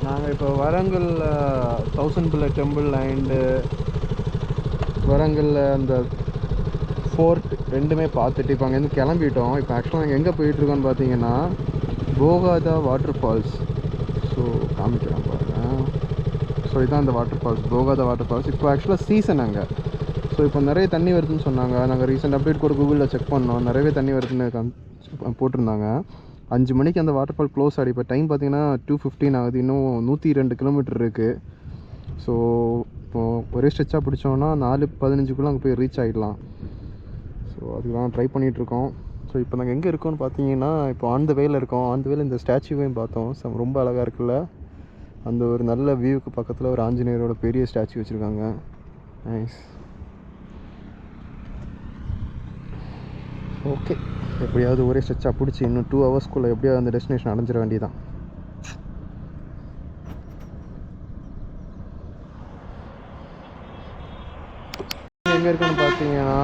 நாங்கள் இப்போ வரங்கல் 1000 பிள்ளை டெம்பிள் அண்டு வரங்கல்ல அந்த ஃபோர்ட் ரெண்டுமே பார்த்துட்டு இப்போ அங்கேருந்து கிளம்பிட்டோம். இப்போ ஆக்சுவலாக நாங்கள் எங்கே போயிட்டுருக்கோன்னு பார்த்தீங்கன்னா போகாதா வாட்டர் ஃபால்ஸ். ஸோ காமிக்கிறேன் பாருங்கள். ஸோ இதுதான் அந்த வாட்டர் ஃபால்ஸ், போகாதா வாட்டர் ஃபால்ஸ். இப்போ ஆக்சுவலாக சீசன் அங்கே. ஸோ இப்போ நிறைய தண்ணி வருதுன்னு சொன்னாங்க. நாங்கள் ரீசெண்ட் அப்டேட் கூட கூகுளில் செக் பண்ணோம், நிறையவே தண்ணி வருதுன்னு போட்டிருந்தாங்க. 5 மணிக்கு அந்த வாட்டர் ஃபால் க்ளோஸ் ஆகிடும். இப்போ டைம் பார்த்தீங்கன்னா 2:15 ஆகுது. இன்னும் 102 கிலோமீட்டர் இருக்குது. ஸோ இப்போது ஒரே ஸ்ட்ரெச்சாக பிடிச்சோன்னா 4:15 அங்கே போய் ரீச் ஆகிடலாம். ஸோ அதுக்கு தான் ட்ரை பண்ணிகிட்ருக்கோம். ஸோ இப்போ நாங்கள் எங்கே இருக்கோம்னு பார்த்தீங்கன்னா இப்போ ஆன் த வேல இருக்கோம். ஆன் த வேல இந்த ஸ்டாச்சுவையும் பார்த்தோம். ரொம்ப அழகாக இருக்குல்ல. அந்த ஒரு நல்ல வியூவுக்கு பக்கத்தில் ஒரு ஆஞ்சநேயரோட பெரிய ஸ்டாச்சு வச்சுருக்காங்க. நைஸ். ஓகே, எப்படியாவது ஒரே ஸ்ட்ரெச்சாக பிடிச்சி இன்னும் 2 ஹவர்ஸ்க்குள்ளே எப்படியாவது அந்த டெஸ்டினேஷன் அடைஞ்சிட வேண்டியதான். எங்கே இருக்குன்னு பார்த்தீங்கன்னா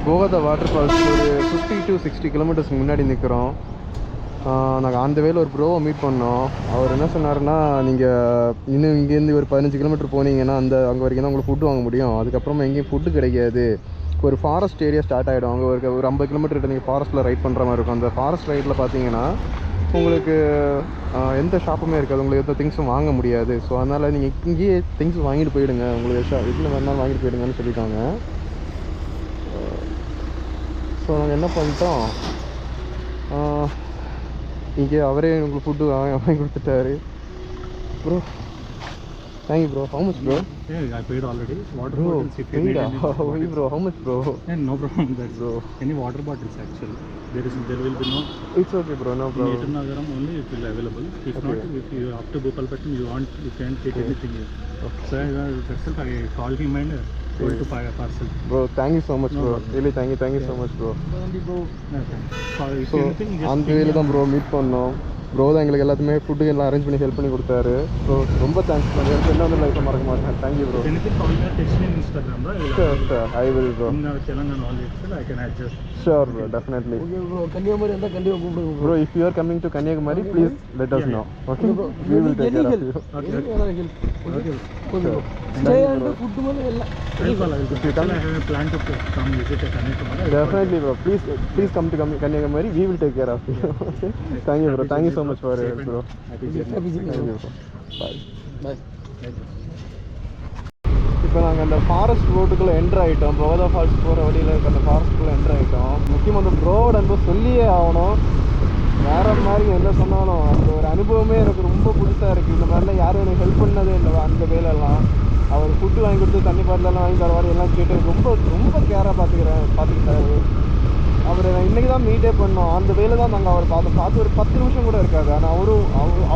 போகாதா வாட்டர் ஃபால்ஸ் ஒரு 50 to 60 கிலோமீட்டர்ஸ்க்கு முன்னாடி நிற்கிறோம். நாங்கள் அந்த வேலை ஒரு ப்ரோவை மீட் பண்ணோம். அவர் என்ன சொன்னார்னா, நீங்கள் இன்னும் இங்கேருந்து ஒரு 15 கிலோமீட்டர் போனீங்கன்னா அங்கே வரைக்கும் தான் உங்களுக்கு ஃபுட்டு வாங்க முடியும். அதுக்கப்புறமா எங்கேயும் ஃபுட்டு கிடைக்காது. ஒரு ஃபாரஸ்ட் ஏரியா ஸ்டார்ட் ஆகிடும். அங்கே ஒரு 50 கிலோமீட்டர் நீங்கள் ஃபாரஸ்ட்டில் ரைட் பண்ணுற மாதிரி இருக்கும். அந்த ஃபாரஸ்ட் ரைட்டில் பார்த்தீங்கன்னா உங்களுக்கு எந்த ஷாப்புமே இருக்காது, உங்களுக்கு எந்த திங்ஸும் வாங்க முடியாது. ஸோ அதனால் நீங்கள் இங்கேயே திங்ஸ் வாங்கிட்டு போயிடுங்க, உங்களுக்கு எதில் வேணாலும் வாங்கிட்டு போயிடுங்கன்னு சொல்லிட்டாங்க. ஸோ நாங்கள் என்ன பண்ணிட்டோம், இங்கே அவரே உங்களுக்கு ஃபுட்டு வாங்கி கொடுத்துட்டாரு. Bro, thank you bro. How much bro? Yeah, I paid already. Water bro, bottles if you need any. Why bro? How much bro? Yeah, no problem. That's bro. Any water bottles actually. There will be no. It's okay bro, no problem. In Eturnagaram only it will available. If okay. Not, if you have to go Kalpattam, you can't take anything here. Okay. So that's it. I called him and told to buy a parcel. Bro, thank you so much no bro. Problem. Really thank you so much bro. So anything just அந்த வேல தான் bro meet பண்ணோம். Bro தான் எங்களுக்கு எல்லாத்துமே food எல்லாம் arrange பண்ணி help பண்ணி கொடுத்தாரு. ஸோ ரொம்ப தேங்க்ஸ் ப்ரோ. எனக்கு என்ன வந்து லைஃப்பை மறக்க மாட்டேன். Thank you bro. Anything call me or text me on Instagram bro. Sure, I will bro. In Telangana only I can adjust. Sure bro, definitely. Okay bro, Kanyakumari and Kanyakumari கூப்பிடுங்க bro. If you are coming to Kanyakumari, please let us know. Okay bro. We will take care of you. Okay. Okay. bro. Stay and food mele ella. If you come, I have a plan to come visit Kanyakumari. Definitely bro. Please come to Kanyakumari. We will take care of you. Okay. Thank you bro. Thank you so much for it bro. Happy journey. Thank you bro. Bye. Bye. இப்போ நாங்கள் அந்த forest ரோட்டுக்குள்ளே enter ஆகிட்டோம். போகதா falls போகிற வழியில் இருக்க அந்த ஃபாரஸ்ட்டுக்குள்ளே enter ஆகிட்டோம். முக்கியமாக அந்த ப்ரோவோட அனுபவம் சொல்லியே ஆகணும். வேறு மாதிரி என்ன சொன்னாலும் அந்த ஒரு அனுபவமே எனக்கு ரொம்ப புதுசாக இருக்குது. இந்த மாதிரிலாம் யாரும் எனக்கு ஹெல்ப் பண்ணதே இல்லை அந்த வேலையெல்லாம். அவர் ஃபுட்டு வாங்கி கொடுத்து தண்ணி பாட்டிலெல்லாம் வாங்கி தரவாரு எல்லாம் கேட்டு ரொம்ப கேராக பார்த்துக்கிட்டாரு. அவர் இன்றைக்கி தான் மீட்டே பண்ணோம். அந்த வேலை தான் நாங்கள் அவர் பார்த்து ஒரு 10 நிமிஷம் கூட இருக்காது. ஆனால் அவரும்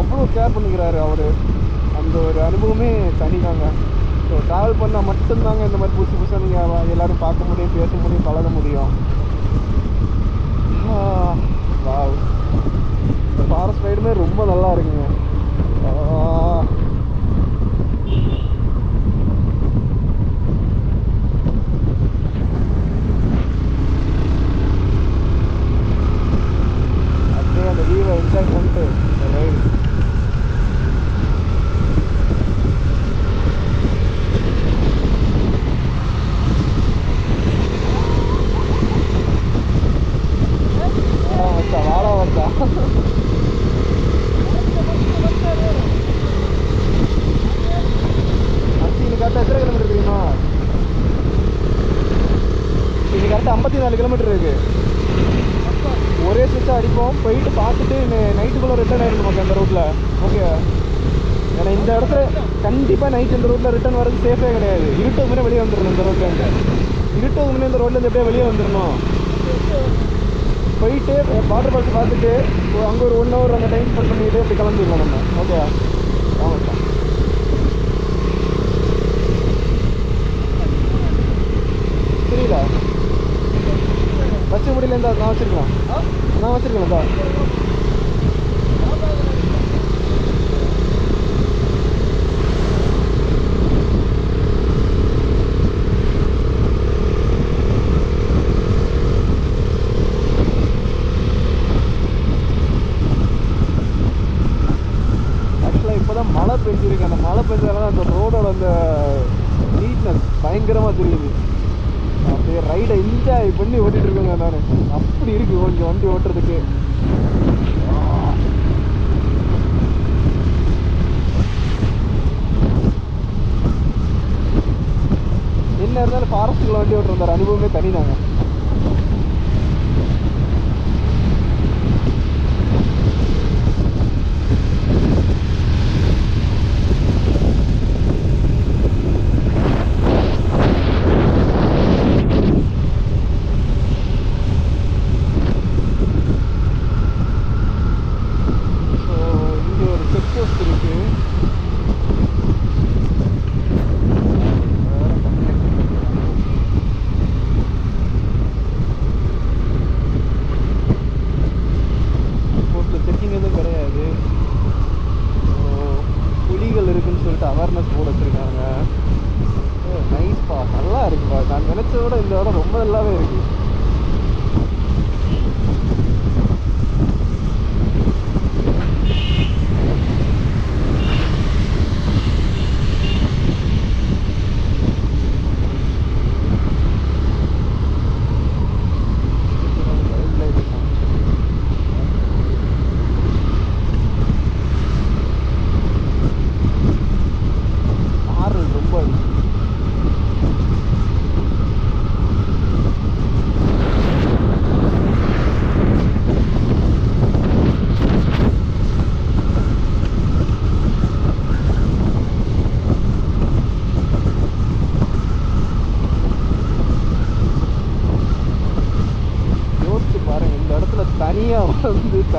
அவ்வளோ கேர் பண்ணிக்கிறாரு. அவர் அந்த ஒரு அனுபவமே தனிதாங்க. ஸோ ட்ராவல் பண்ணால் மட்டும்தாங்க இந்த மாதிரி புதுசாக நீங்கள் எல்லோரும் பார்க்க முடியும், பேச முடியும், பழக முடியும். வாவ், இந்த ஃபாரஸ்ட் ரைடுமே ரொம்ப நல்லா இருக்குங்க. அப்படியே அந்த வியூவை என்ஜாய் பண்ணிட்டு ரைடு. வாழை வச்சா இன்னைக்கு கரெக்டாக எத்தனை கிலோமீட்டர் தெரியுமா? இன்னைக்கு கரெக்டாக 54 கிலோமீட்டர் இருக்குது. ஒரே ஸ்விட்சாக அடிப்போம், போயிட்டு பார்த்துட்டு நைட்டுக்குள்ளே ரிட்டர்ன் ஆகிடும் நமக்கு அந்த ரோட்டில். ஓகே, ஏன்னா இந்த இடத்துல கண்டிப்பாக நைட் இந்த ரோட்டில் ரிட்டர்ன் வரது சேஃபே கிடையாது. இருட்டுக்கு முன்னே வெளியே வந்துடணும். இந்த ரோட்லேருந்து இருட்டுக்கு முன்னே இந்த ரோட்லேருந்து எப்படியே வெளியே வந்துடணும். போயிட்டு வாட்டர் ஃபால்ஸ் பார்த்துட்டு அங்கே ஒரு 1 hour அங்கே டைம் ஸ்பெண்ட் பண்ணிட்டு அப்படி கிளம்பிடலாம் நம்ம. ஓகே, ஆமாம். புரியல, வச்சு முடியல. இருந்தா நான் வச்சுருக்கலாம் தான். பெஞ்சிருக்கு. அந்த மழை பெஞ்சாலும் அந்த ரோடோட அந்த நீட்னஸ் பயங்கரமாக தெரியுது. அப்படியே ரைடை என்ஜாய் பண்ணி ஓட்டிகிட்டு இருக்கேங்க நான். அப்படி இருக்குது கொஞ்சம் வண்டி ஓட்டுறதுக்கு. என்ன இருந்தாலும் ஃபாரஸ்ட்டுக்குள்ள வண்டி ஓட்டுற அந்த அனுபவமே தனிதாங்க. அவேர்னஸ் போர்டு வச்சுருக்காங்க. நைஸ்ப்பா, நல்லா இருக்குப்பா. நான் நினச்சத விட இந்த இடம் ரொம்ப நல்லாவே இருக்குது.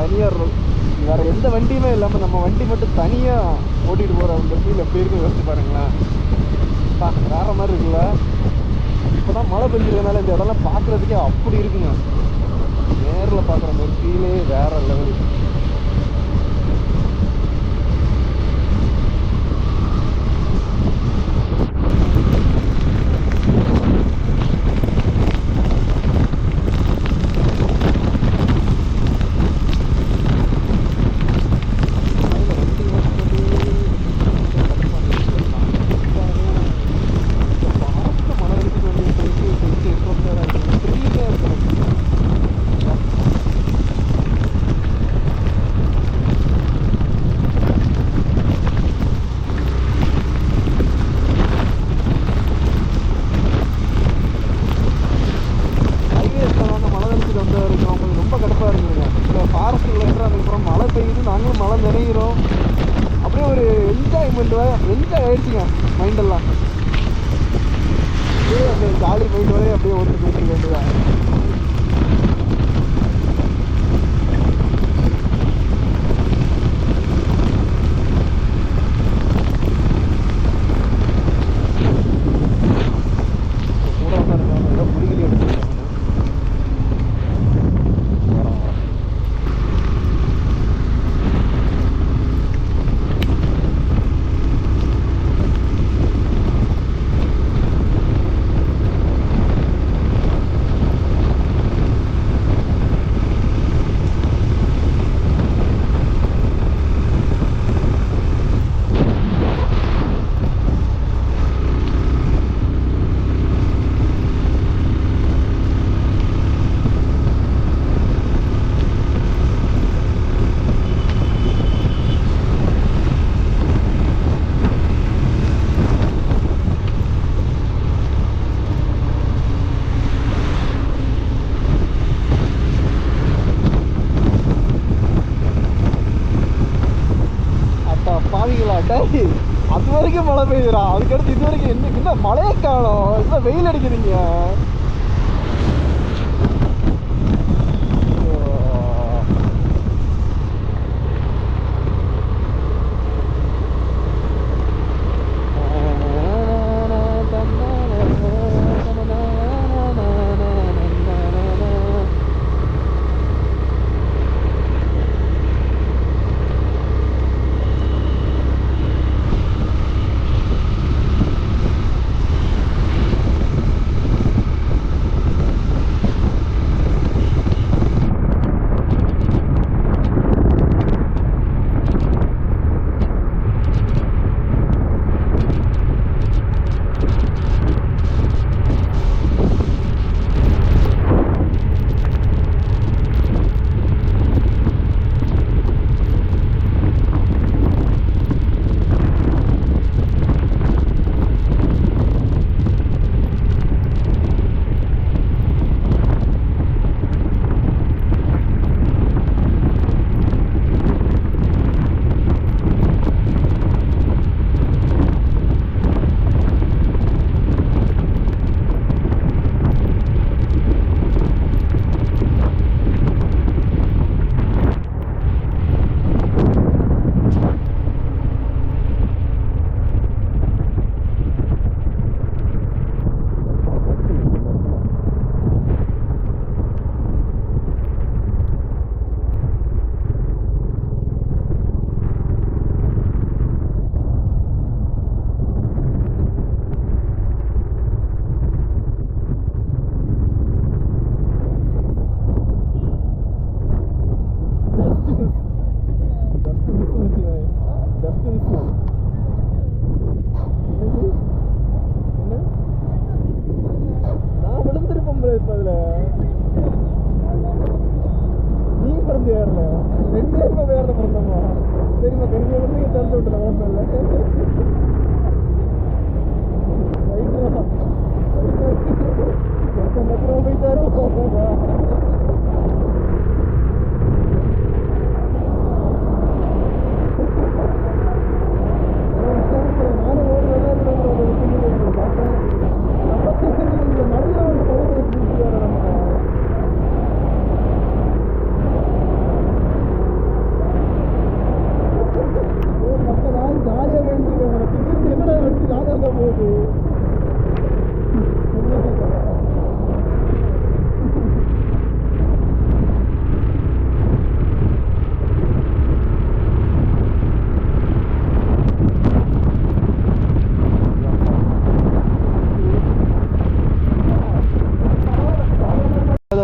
தனியாக வேறு எந்த வண்டியுமே இல்லாமல் நம்ம வண்டி மட்டும் தனியாக ஓட்டிகிட்டு போகிற அந்த ஃபீல் எப்படி இருக்குன்னு யோசிச்சு பாருங்களேன். வேறு மாதிரி இருக்குல்ல. இப்போ தான் மழை பெஞ்சிருக்கனால இந்த இடம்லாம் பார்க்குறதுக்கே அப்படி இருக்குங்க. நேரில் பார்க்குற மாதிரி ஃபீலே வேறு லெவலு. என்ஜாய் ஆயிடுச்சுங்க மைண்டெல்லாம். அந்த ஜாலி மைண்டோட அப்படியே ஓட்டு போயிட்டு வேண்டியதான். கூட உட்காந்துருக்காங்க, ஏதோ புடிக்கலி எடுத்துருக்காங்க. அது வரைக்கும் மழை பெய்யுறா, அதுக்கடுத்து இது வரைக்கும் என்ன மழையே காணும், என்ன வெயில் அடிக்கிறீங்க.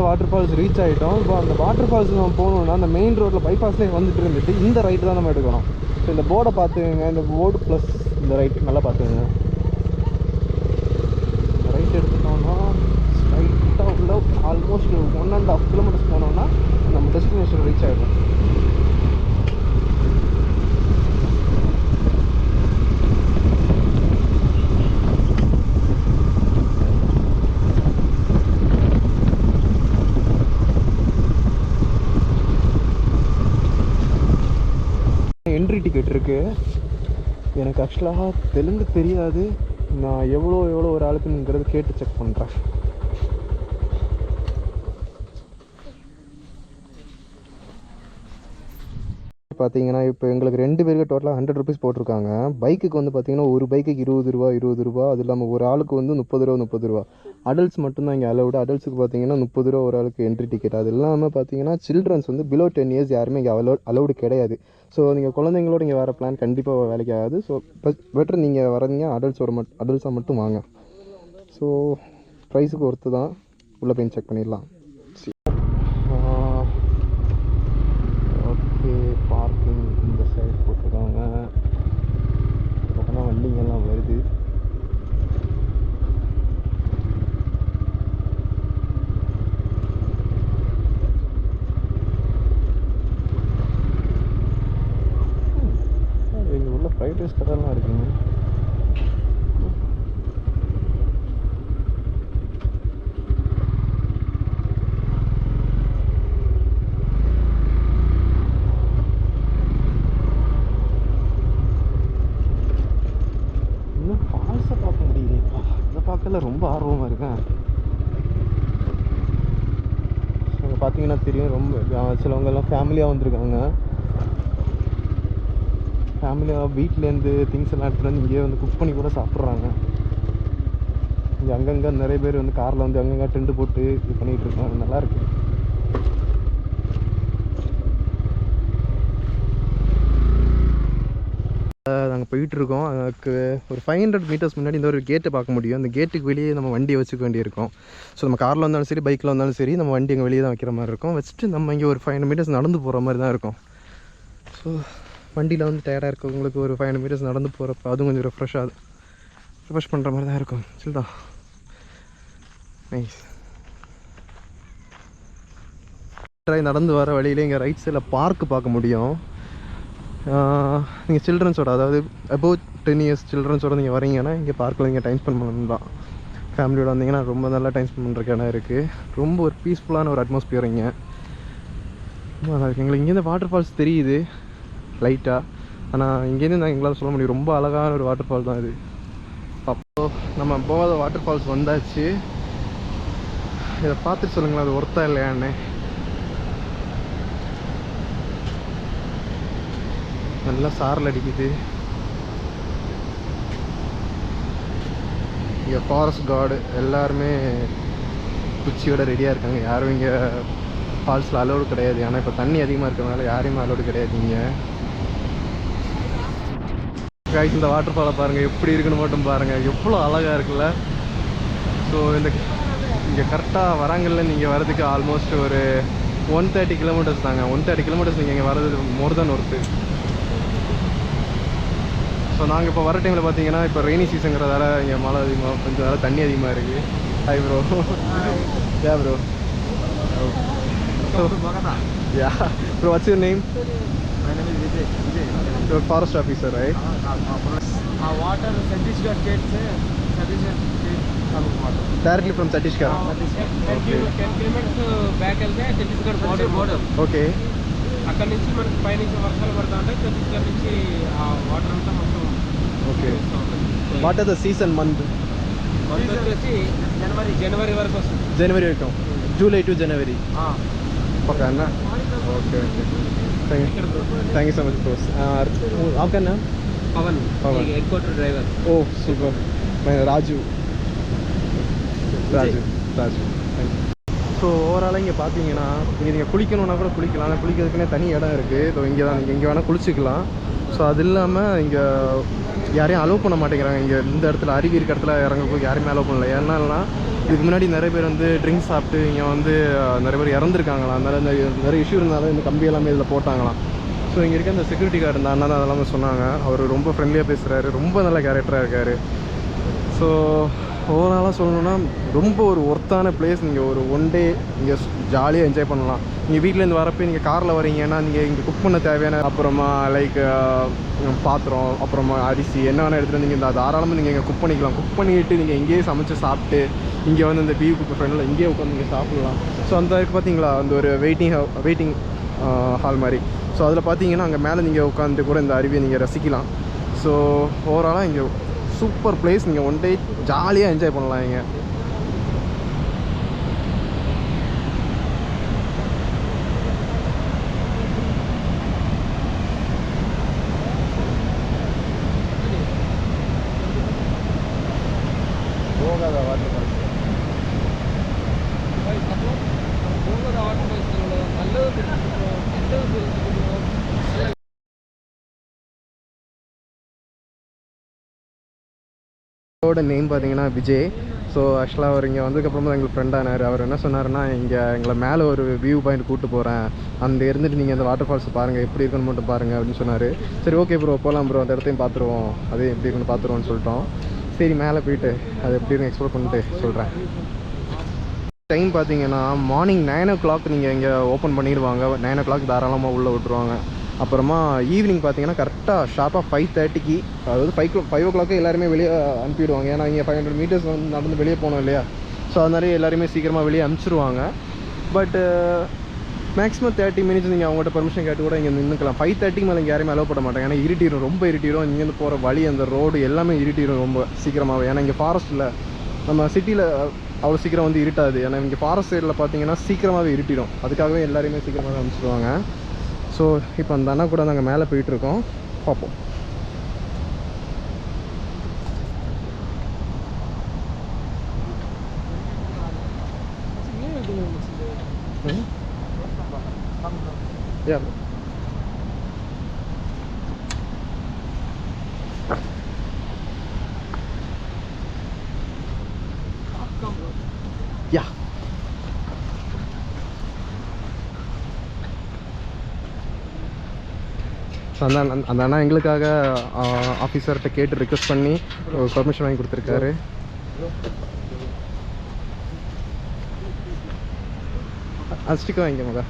வாட்டர் ஃபால்ஸ் ரீச் ஆகிட்டோம். இப்போ அந்த வாட்டர் ஃபால்ஸ் நம்ம போகணுன்னா அந்த மெயின் ரோட்டில் பைபாஸ்லேயே வந்துட்டு இருந்துட்டு இந்த ரைட்டு தான் நம்ம எடுக்கணும். ஸோ இந்த போர்டை பார்த்துங்க, இந்த போர்டு ப்ளஸ் இந்த ரைட்டு நல்லா பார்த்துங்க. ரைட் எடுத்துட்டோம்னா ஸ்ட்ரைட்டாக உள்ள ஆல்மோஸ்ட் 1.5 கிலோமீட்டர்ஸ் போனோம்னா நம்ம டெஸ்டினேஷன் ரீச் ஆகிடும். என்ட்ரி டிக்கெட் இருக்குது. எனக்கு ஆக்சுவலாக தெலுங்கு தெரியாது. நான் எவ்வளோ ஒரு ஆளுக்குங்கிறது கேட்டு செக் பண்ணுறேன். பார்த்தீங்கன்னா இப்போ எங்களுக்கு 2 பேருக்கு டோட்டலாக 100 ருபீஸ் போட்டிருக்காங்க. பைக்குக்கு வந்து பார்த்தீங்கன்னா ஒரு பைக்குக்கு 20 ரூபா. அது இல்லாமல் ஒரு ஆளுக்கு வந்து 30 ரூபா. அடல்ட்ஸ் மட்டும்தான் இங்கே அலௌடு. அடல்ட்ஸுக்கு பார்த்தீங்கன்னா 30 ரூபா ஒரு ஆளுக்கு என்ட்ரி டிக்கெட். அது இல்லாமல் பார்த்தீங்கன்னா சில்ட்ரன்ஸ் வந்து பிலோ 10 இயர்ஸ் யாருமே இங்கே அலௌடு கிடையாது. ஸோ நீங்கள் குழந்தைங்களோட இங்கே வர பிளான் கண்டிப்பாக வேலைக்கு ஆகாது. ஸோ பெட்டர் நீங்கள் வரீங்க அடல்ட்ஸாக மட்டும் வாங்க. ஸோ ப்ரைஸுக்கு ஒர்த்து தான். உள்ளே போய் செக் பண்ணிடலாம். ஓகே, பார்க்கிங் இந்த சைடு போட்டிருக்காங்க. பக்கமாக வண்டிங்கெல்லாம் வருது. இங்கே உள்ள ஃப்ரைட் ரைஸ் கடைலாம் இருக்குங்க. இன்னும் ஃபால்ஸை பார்க்க முடியலைப்பா. இதை பார்க்கல ரொம்ப ஆர்வமாக இருக்கேன். அங்கே பார்த்தீங்கன்னா தெரியும், ரொம்ப சிலவங்கெல்லாம் ஃபேமிலியாக வந்திருக்காங்க. ஃபேமிலியாக வீட்டிலேருந்து திங்ஸ் எல்லாம் எடுத்துகிட்டு வந்து இங்கேயே வந்து குக் பண்ணி கூட சாப்பிட்றாங்க. இங்கே அங்கங்கே நிறைய பேர் வந்து காரில் வந்து அங்கங்கே டென்ட் போட்டு இது பண்ணிகிட்டு இருக்காங்க. நல்லாயிருக்கு. நாங்கள் போயிட்டுருக்கோம். அதுக்கு ஒரு 500 மீட்டர்ஸ் முன்னாடி இந்த ஒரு கேட்டை பார்க்க முடியும். அந்த கேட்டுக்கு வெளியே நம்ம வண்டியை வச்சுக்க வேண்டியிருக்கும். ஸோ நம்ம காரில் வந்தாலும் சரி, பைக்கில் வந்தாலும் சரி, நம்ம வண்டி அங்கே வெளியே தான் வைக்கிற மாதிரி இருக்கும். வச்சுட்டு நம்ம இங்கே ஒரு 500 மீட்டர்ஸ் நடந்து போகிற மாதிரி தான் இருக்கும். ஸோ வண்டியில் வந்து டயர்டாக இருக்கவங்களுக்கு ஒரு 500 மீட்டர்ஸ் நடந்து போகிறப்ப அதுவும் கொஞ்சம் ரெஃப்ரெஷ் பண்ணுற மாதிரி தான் இருக்கும். சரிதா, நைஸ். நடந்து வர வழியிலே இங்கே ரைட் சைடில் பார்க்கு பார்க்க முடியும். நீங்கள் சில்ட்ரன்ஸோட, அதாவது அபோவ் 10 இயர்ஸ் சில்ட்ரன்ஸோட நீங்கள் வரீங்கன்னா இங்கே பார்க்கில் நீங்கள் டைம் ஸ்பெண்ட் பண்ணணும் தான். ஃபேமிலியோட வந்தீங்கன்னா ரொம்ப நல்லா டைம் ஸ்பெண்ட் பண்ணுறக்கு இடம் இருக்குது. ரொம்ப ஒரு பீஸ்ஃபுல்லான ஒரு அட்மாஸ்பியர் இங்கே. ரொம்ப நல்லா இருக்குது. எங்களுக்கு இங்கேருந்து வாட்டர் ஃபால்ஸ் தெரியுது லைட்டாக. ஆனால் இங்கேருந்து நான் எங்களால் சொல்ல முடியும், ரொம்ப அழகான ஒரு வாட்டர் ஃபால் தான் இது. அப்போது நம்ம போகாத வாட்டர் ஃபால்ஸ் வந்தாச்சு. இதை பார்த்துட்டு சொல்லுங்களேன், அது ஒர்த்தா இல்லையான்னு. நல்லா சாரல் அடிக்குது. இங்கே ஃபாரஸ்ட் கார்டு எல்லாருமே குச்சியோட ரெடியாக இருக்காங்க. யாரும் இங்கே ஃபால்ஸில் அலோடு கிடையாது. ஆனால் இப்போ தண்ணி அதிகமாக இருக்கிறதுனால யாரையுமே அலோடு கிடையாது இங்கே. காய்ஸ், இந்த வாட்டர் ஃபாலை பாருங்கள் எப்படி இருக்குன்னு மட்டும் பாருங்கள். எவ்வளோ அழகாக இருக்குல்ல. ஸோ இங்கே கரெக்டாக வராங்கல்ல, நீங்கள் வரதுக்கு ஆல்மோஸ்ட் ஒரு 130 கிலோமீட்டர்ஸ் தாங்க. 130 கிலோமீட்டர்ஸ் நீங்கள் இங்கே வரது மோர் தென் ஒர்த்து. ஸோ நாங்கள் இப்போ வர டைமில் பார்த்தீங்கன்னா இப்போ ரெய்னி சீசனுங்கிறதால இங்கே மழை அதிகமாக, கொஞ்சம் நேரம் தண்ணி அதிகமாக இருக்குது. Hi bro. Yeah bro. Yeah bro, what's your name? My name is You're a forest officer, right? water Chhattisgarh state se Chhattisgarh state water Directly from Chhattisgarh. 10 kilometers back వెళ్తే ఛత్తీస్గఢ్ border Okay. అక్కడ నుంచి మనకి పై నుంచి వర్షాలు పడతా ఉంటాయి ఛత్తీస్గఢ్ నుంచి ఆ వాటర్ అంతా మొత్తం Okay. What are the season month? Month వచ్చేసి జనవరి వరకు వస్తుంది January వరకు. July to January. Okay, Anna. Okay. Thank you so much, boss. How name? Pavan Pavan. Head quarter driver Oh, super. My Raju. Thank you. So ஓவராலாக இங்கே பார்த்தீங்கன்னா நீங்கள் குளிக்கணுன்னா கூட குளிக்கலாம் ஆனால் குளிக்கிறதுக்குன்னே தனி இடம் இருக்குது ஸோ இங்கே தான் நீங்கள் எங்கே வேணால் குளிச்சிக்கலாம் ஸோ அது இல்லாமல் இங்கே யாரையும் அலோவ் பண்ண மாட்டேங்கிறாங்க இங்கே இந்த இடத்துல அருவி இருக்க இடத்துல இறங்கப்போய் யாருமே அலோவ் பண்ணல ஏன்னால்னா இதுக்கு முன்னாடி நிறைய பேர் வந்து ட்ரிங்க்ஸ் சாப்பிட்டு இங்கே வந்து நிறைய பேர் இறந்துருக்காங்களாம் அதனால் இந்த நிறைய இஷ்யூ இருந்தாலும் இந்த கம்பி எல்லாமே இதில் போட்டாங்களாம் ஸோ இங்கே இருக்க இந்த செக்யூரிட்டி கார்டு இந்த அண்ணா தான் அதெல்லாமே சொன்னாங்க அவர் ரொம்ப ஃப்ரெண்ட்லியாக பேசுகிறாரு ரொம்ப நல்ல கேரக்டராக இருக்கார் ஸோ ஓவராலாக சொல்லணுன்னா ரொம்ப ஒரு ஒர்த்தான பிளேஸ் நீங்கள் ஒரு ஒன் டே இங்கே ஜாலியாக என்ஜாய் பண்ணலாம் நீங்கள் வீட்டிலேருந்து வரப்போ நீங்கள் காரில் வரீங்கன்னா நீங்கள் இங்கே குக் பண்ண தேவையான அப்புறமா லைக் பாத்திரம் அப்புறமா அரிசி என்ன வேணால் எடுத்துகிட்டு வந்து நீங்கள் தாராளமாக நீங்கள் இங்கே குக் பண்ணிக்கலாம் குக் பண்ணிவிட்டு நீங்கள் இங்கேயே சமைச்சு சாப்பிட்டு இங்கே வந்து இந்த வியூ குக் ஃப்ரெண்டில் இங்கேயே உட்காந்து நீங்கள் சாப்பிட்லாம் ஸோ அந்த இருக்குது பார்த்தீங்களா அந்த ஒரு வெயிட்டிங் ஹால் மாதிரி ஸோ அதில் பார்த்தீங்கன்னா அங்கே மேலே நீங்கள் உட்காந்துட்டு கூட இந்த அருவியை நீங்கள் ரசிக்கலாம் ஸோ ஓவராலாக இங்கே சூப்பர் பிளேஸ் நீங்கள் ஒன் டே ஜாலியாக என்ஜாய் பண்ணலாம் இங்கே போகாத வாட்டர் ஃபால்ஸ் அவரோட நேம் பார்த்தீங்கன்னா விஜய் ஸோ ஆக்சுவலாக அவர் இங்கே வந்ததுக்கப்புறமா தான் எங்களுக்கு ஃப்ரெண்ட் ஆனார் அவர் என்ன சொன்னார்னா இங்கே எங்களை மேலே ஒரு வியூ பாயிண்ட் கூப்பிட்டு போகிறேன் அந்த இருந்துட்டு நீங்கள் அந்த வாட்டர் ஃபால்ஸ் பாருங்கள் எப்படி இருக்குன்னு மட்டும் பாருங்கள் அப்படின்னு சொன்னார் சரி ஓகே ப்ரோ போகலாம் ப்ரோ அந்த இடத்தையும் பார்த்துருவோம் அது எப்படி இருக்குன்னு பார்த்துருவோன்னு சொல்லிட்டோம் சரி மேலே போயிட்டு அது எப்படி இருக்குன்னு எக்ஸ்ப்ளோர் பண்ணிட்டு சொல்கிறேன் டைம் பார்த்தீங்கன்னா மார்னிங் 9 o'clock நீங்கள் இங்கே ஓப்பன் பண்ணிடுவாங்க 9 o'clock தாராளமாக உள்ளே விட்டுருவாங்க அப்புறமா ஈவினிங் பார்த்தீங்கன்னா கரெக்டாக ஷார்ப்பாக 5:30 அதாவது 5 o'clock எல்லாருமே வெளியே அனுப்பிடுவாங்க ஏன்னா இங்கே 500 meters வந்து நடந்து வெளியே போனோம் இல்லையா ஸோ அதனாலே எல்லாருமே சீக்கிரமாக வெளியே அனுப்பிச்சிருவாங்க பட் மேக்ஸிமம் 30 minutes நீங்கள் அவங்கள்ட்ட பர்மிஷன் கேட்டு கூட இங்கே நின்றுக்கலாம் 5:30 மேலே இங்கே யாருமே அலோவ் பண்ண மாட்டாங்க ஏன்னா இருட்டிடும் ரொம்ப இருட்டிடும் இங்கேருந்து போகிற வழி அந்த ரோடு எல்லாமே இருட்டிடும் ரொம்ப சீக்கிரமாகவே ஏன்னா இங்கே ஃபாரஸ்ட்டில் நம்ம சிட்டியில் அவ்வளோ சீக்கிரம் வந்து இருட்டாது ஏன்னா இங்கே ஃபாரஸ்ட் சைடில் பார்த்தீங்கன்னா சீக்கிரமாகவே இருட்டிடும் அதுக்காகவே எல்லாருமே சீக்கிரமாக அனுப்பிச்சிடுவாங்க ஸோ இப்போ அந்த அண்ணா கூட நாங்கள் மேலே போயிட்டுருக்கோம் பார்ப்போம் யா ஸோ அந்த அண்ணா எங்களுக்காக ஆஃபீஸர்கிட்ட கேட்டு ரிக்வெஸ்ட் பண்ணி பர்மிஷன் வாங்கி கொடுத்துருக்காரு அது ஸ்டிக் வாங்கிக்க மகா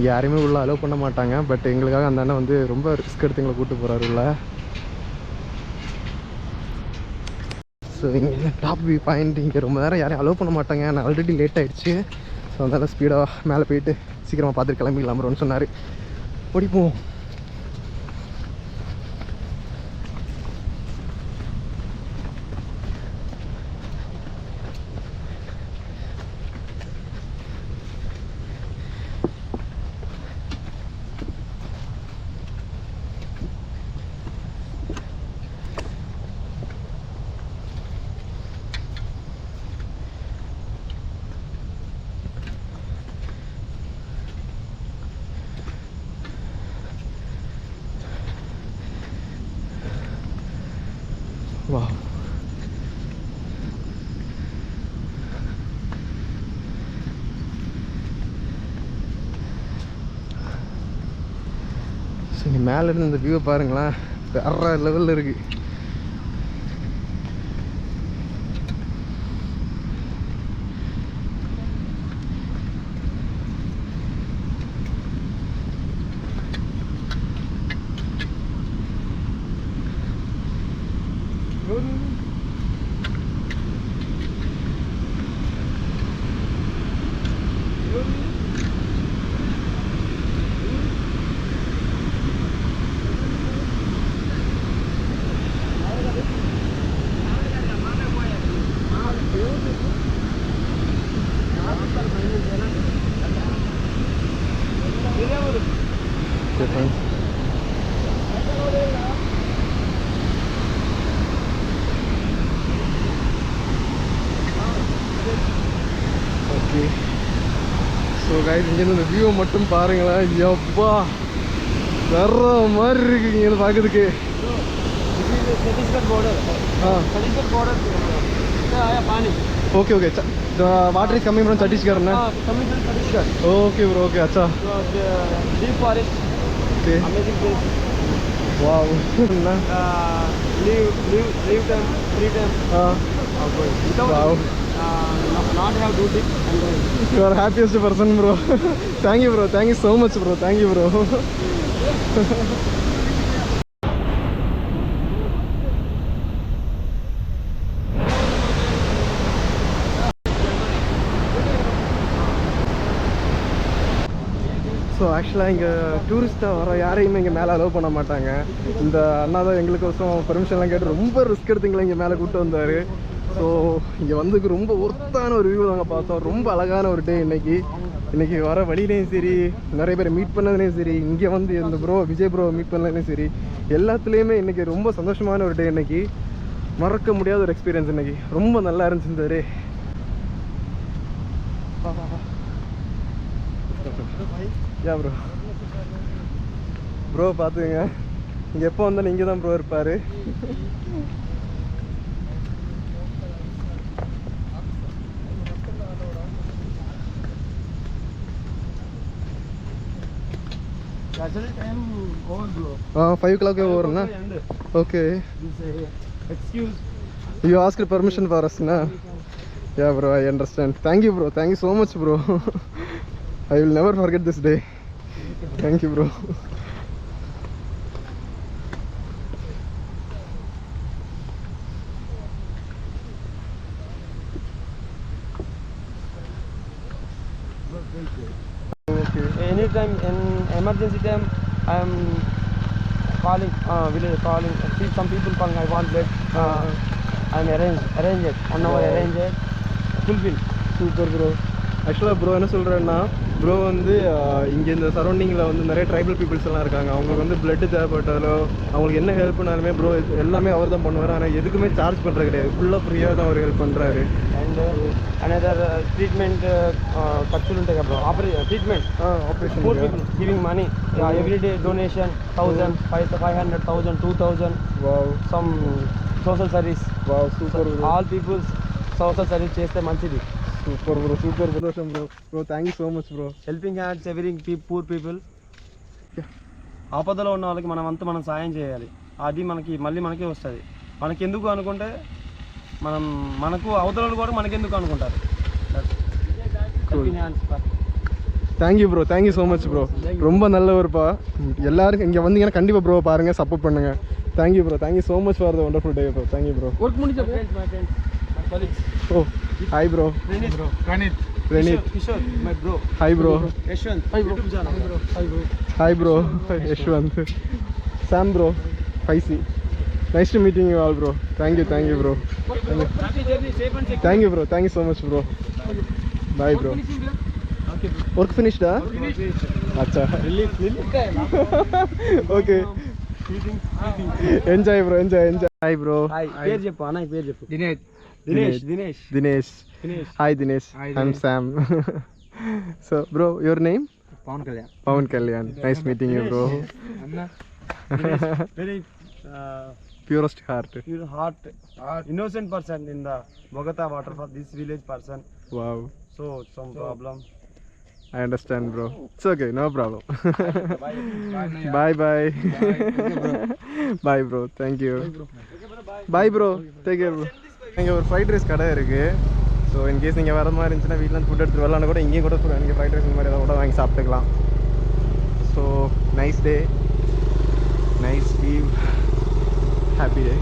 யாரையுமே உள்ள அலோவ் பண்ண மாட்டாங்க பட் எங்களுக்காக அந்த அண்ணன் வந்து ரொம்ப ரிஸ்க் எடுத்து எங்களை கூப்பிட்டு போகிறாரு உள்ள ஸோ இங்கே டாப் வியூ பாயிண்ட் இங்கே ரொம்ப நேரம் யாரையும் அலோவ் பண்ண மாட்டாங்க நான் ஆல்ரெடி லேட் ஆகிடுச்சு ஸோ அதனால் ஸ்பீடாக மேலே போயிட்டு சீக்கிரமாக பார்த்துட்டு கிளம்பிக்கலாம் ப்ரோன்னு சொன்னார் ஓடிப்போம் வா சரி மேலே இருந்து இந்த வியூவை பாருங்களேன் வேற லெவலில் இருக்குது ஓகே ஸோ கைஸ் இங்கேருந்து இந்த வியூவை மட்டும் பாருங்களேன். எப்பா வேற மாதிரி இருக்கு இங்கேருந்து பார்க்கறதுக்கு. Okay okay the water is coming from Chhattisgarh na coming from Chhattisgarh. okay bro okay acha Deep forest, okay amazing place. wow leave them free time without wow not have duty and you are happiest person bro thank you bro, thank you so much bro, thank you bro. So ஆக்சுவலாக இங்கே டூரிஸ்ட்டாக வர யாரையுமே இங்கே மேலே allow பண்ண மாட்டாங்க. இந்த அண்ணா தான் எங்களுக்கோசரம் பெர்மிஷன்லாம் கேட்டு ரொம்ப ரிஸ்க் எடுத்துங்களை இங்கே மேலே கூப்பிட்டு வந்தார். ஸோ இங்கே வந்துக்கு ரொம்ப ஒர்த்தான ஒரு வியூ நாங்கள் பார்த்தோம். ரொம்ப அழகான ஒரு டே இன்றைக்கி வர வழியிலையும் சரி, நிறைய பேர் மீட் பண்ணதுலேயும் சரி, இங்கே வந்து இந்த ப்ரோ விஜய் ப்ரோ மீட் பண்ணதுலேயும் சரி, எல்லாத்துலேயுமே இன்றைக்கி ரொம்ப சந்தோஷமான ஒரு டே. இன்றைக்கி மறக்க முடியாத ஒரு எக்ஸ்பீரியன்ஸ். இன்றைக்கி ரொம்ப நல்லா இருந்துச்சு இந்த டே. யா ப்ரோ ப்ரோ பார்த்துங்க, இங்கே எப்போ வந்தாலும் இங்கே தான் ப்ரோ இருப்பார். actually time over bro. 5 o'clock over na okay Excuse you asked permission for us na yeah bro I understand. Thank you bro, thank you so much bro. I will never forget this day. Thank you bro. okay anytime in emergency time I am calling village calling some people calling I want blood I am arrange it 1 hour arrange it fulfill. Super bro. ஆக்சுவலாக bro என்ன சொல்கிறேன்னா, bro வந்து இங்கே இந்த சரௌண்டிங்கில் வந்து நிறைய tribal peoples எல்லாம் இருக்காங்க. அவங்களுக்கு வந்து பிளட்டு தேவைப்பட்டாலோ அவங்களுக்கு என்ன ஹெல்ப் பண்ணாலுமே ப்ரோ எல்லாமே அவர் தான் பண்ணுவார். ஆனால் எதுக்குமே சார்ஜ் பண்ணுறது கிடையாது, ஃபுல்லாக ஃப்ரீயாக தான் அவர் ஹெல்ப் பண்ணுறாரு. அண்ட் another treatment ఖర్చులు ఉంటాయి కదా bro treatment operation poor people giving money every day donation 1000 500 1000 2000 wow some social service wow super bro. all people social service చేస్తే మంచిది. సూపర్ బ్రో, సూపర్ సంతోషం bro. Bro thank you so much bro. Helping hands ఎవరింగ్ poor people. ఆపదలో ఉన్న వాళ్ళకి మనం సాయం చేయాలి. అది మనకే వస్తుంది. మనకి ఎందుకు అనుకుంటే మనకు అవతల కూడా మనకెందుకు అనుకుంటారు. Thank you bro, thank you so much bro. ரொம்ப நல்ல ஒருப்பா. எல்லாரும் இங்கே வந்தீங்கன்னா கண்டிப்பாக ப்ரோ பாருங்கள், சப்போர்ட் பண்ணுங்கள். Thank you bro, thank you so much for the wonderful day bro. Thank you bro. Work முடிஞ்ச oh hi bro. Pranit. Kishore, my bro. Hi bro. Yashwant. Hi bro. Hi bro. Yashwant. Sam bro. Faisi. Nice to meeting you all bro. Thank you bro. Happy journey, safe and secure. Thank you bro, thank you so much bro. Bye bro. Okay bro. Work finished ah? Acha. Relief. Okay. Enjoy bro, enjoy. Hi bro. Hi. పేరు చెప్పు అన్న, పేరు చెప్పు. Dinesh. Hi Dinesh. I'm Sam. So bro, your name? Pawan Kalyan. Nice meeting you bro. Very Purest heart. pure heart, innocent person in the Bogatha Waterfall, this village person. Wow. So some problem. I understand bro. It's okay, no problem. Bye bye. Bye bro, thank you. Bye bro, take care bro. இங்கே ஒரு fried rice கடை இருக்குது. So in case நீங்கள் வர மாதிரி இருந்துச்சுன்னா வீட்டில் food எடுத்துகிட்டு வரலான்னு கூட இங்கேயும் கூட நீங்கள் ஃப்ரைட் ரைஸ் இந்த மாதிரி எதாவது கூட வாங்கி சாப்பிட்டுக்கலாம். So nice day, nice leave, happy day.